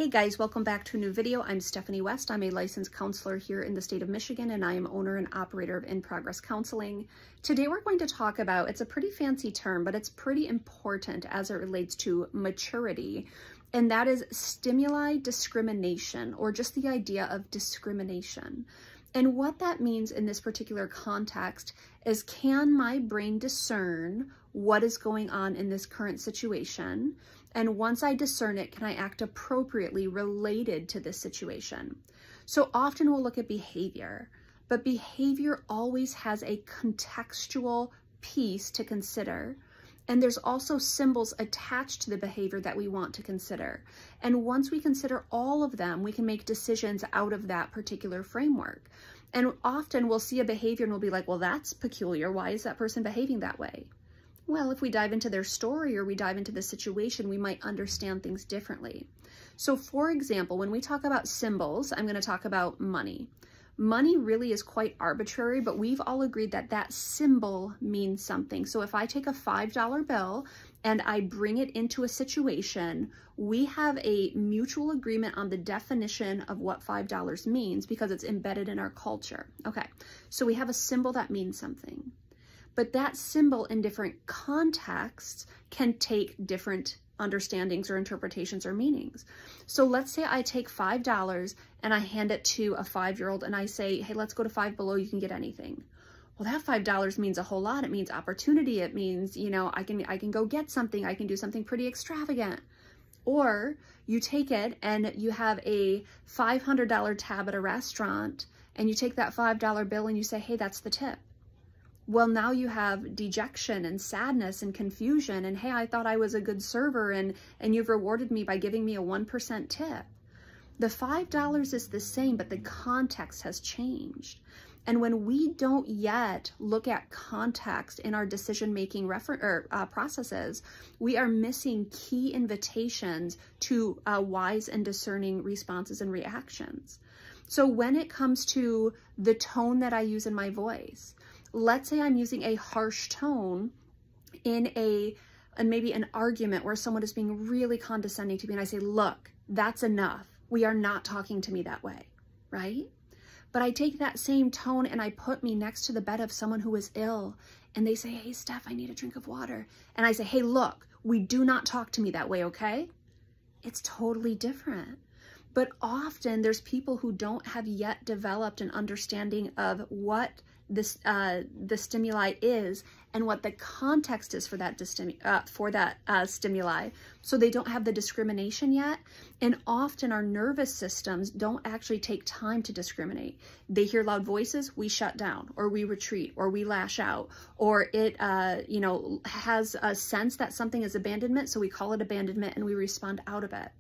Hey guys, welcome back to a new video. I'm Stephanie West. I'm a licensed counselor here in the state of Michigan, and I am owner and operator of In Progress Counseling. Today we're going to talk about, it's a pretty fancy term, but it's pretty important as it relates to maturity, and that is stimuli discrimination, or just the idea of discrimination. And what that means in this particular context is, can my brain discern what is going on in this current situation? And once I discern it, can I act appropriately related to this situation? So often we'll look at behavior, but behavior always has a contextual piece to consider. And there's also symbols attached to the behavior that we want to consider. And once we consider all of them, we can make decisions out of that particular framework. And often we'll see a behavior and we'll be like, well, that's peculiar. Why is that person behaving that way? Well, if we dive into their story or we dive into the situation, we might understand things differently. So for example, when we talk about symbols, I'm going to talk about money. Money really is quite arbitrary, but we've all agreed that that symbol means something. So if I take a $5 bill and I bring it into a situation, we have a mutual agreement on the definition of what $5 means because it's embedded in our culture. Okay, so we have a symbol that means something. But that symbol in different contexts can take different understandings or interpretations or meanings. So let's say I take $5 and I hand it to a 5-year-old and I say, hey, let's go to Five Below, you can get anything. Well, that $5 means a whole lot. It means opportunity. It means, you know, I can go get something. I can do something pretty extravagant. Or you take it and you have a $500 tab at a restaurant and you take that $5 bill and you say, hey, that's the tip. Well, now you have dejection and sadness and confusion and, hey, I thought I was a good server and you've rewarded me by giving me a 1% tip. The $5 is the same, but the context has changed. And when we don't yet look at context in our decision-making processes, we are missing key invitations to wise and discerning responses and reactions. So when it comes to the tone that I use in my voice, let's say I'm using a harsh tone in maybe an argument where someone is being really condescending to me and I say, look, that's enough. We are not talking to me that way, right? But I take that same tone and I put me next to the bed of someone who is ill and they say, hey, Steph, I need a drink of water. And I say, hey, look, we do not talk to me that way, okay? It's totally different. But often there's people who don't have yet developed an understanding of what the stimuli is and what the context is for that stimuli. So they don't have the discrimination yet. And often our nervous systems don't actually take time to discriminate. They hear loud voices, we shut down, or we retreat, or we lash out, or it has a sense that something is abandonment, so we call it abandonment and we respond out of it.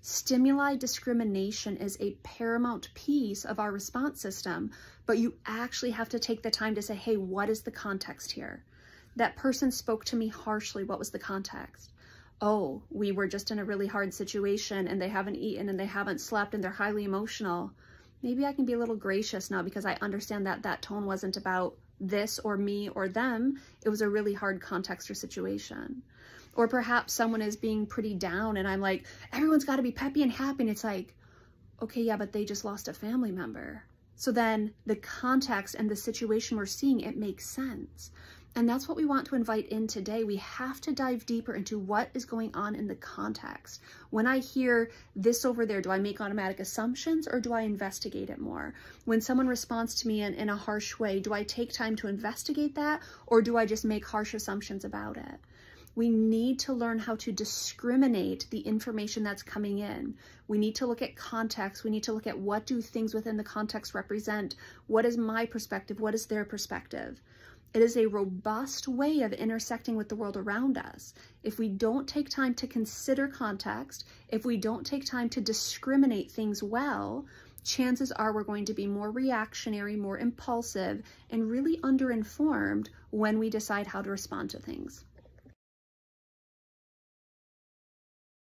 Stimuli discrimination is a paramount piece of our response system, but you actually have to take the time to say, hey, what is the context here? That person spoke to me harshly. What was the context? Oh, we were just in a really hard situation and they haven't eaten and they haven't slept and they're highly emotional. Maybe I can be a little gracious now because I understand that that tone wasn't about this or me or them. It was a really hard context or situation. Or perhaps someone is being pretty down and I'm like, everyone's got to be peppy and happy. And it's like, okay, yeah, but they just lost a family member. So then the context and the situation we're seeing, it makes sense. And that's what we want to invite in today. We have to dive deeper into what is going on in the context. When I hear this over there, do I make automatic assumptions or do I investigate it more? When someone responds to me in a harsh way, do I take time to investigate that or do I just make harsh assumptions about it? We need to learn how to discriminate the information that's coming in. We need to look at context. We need to look at what do things within the context represent? What is my perspective? What is their perspective? It is a robust way of intersecting with the world around us. If we don't take time to consider context, if we don't take time to discriminate things well, chances are we're going to be more reactionary, more impulsive, and really underinformed when we decide how to respond to things.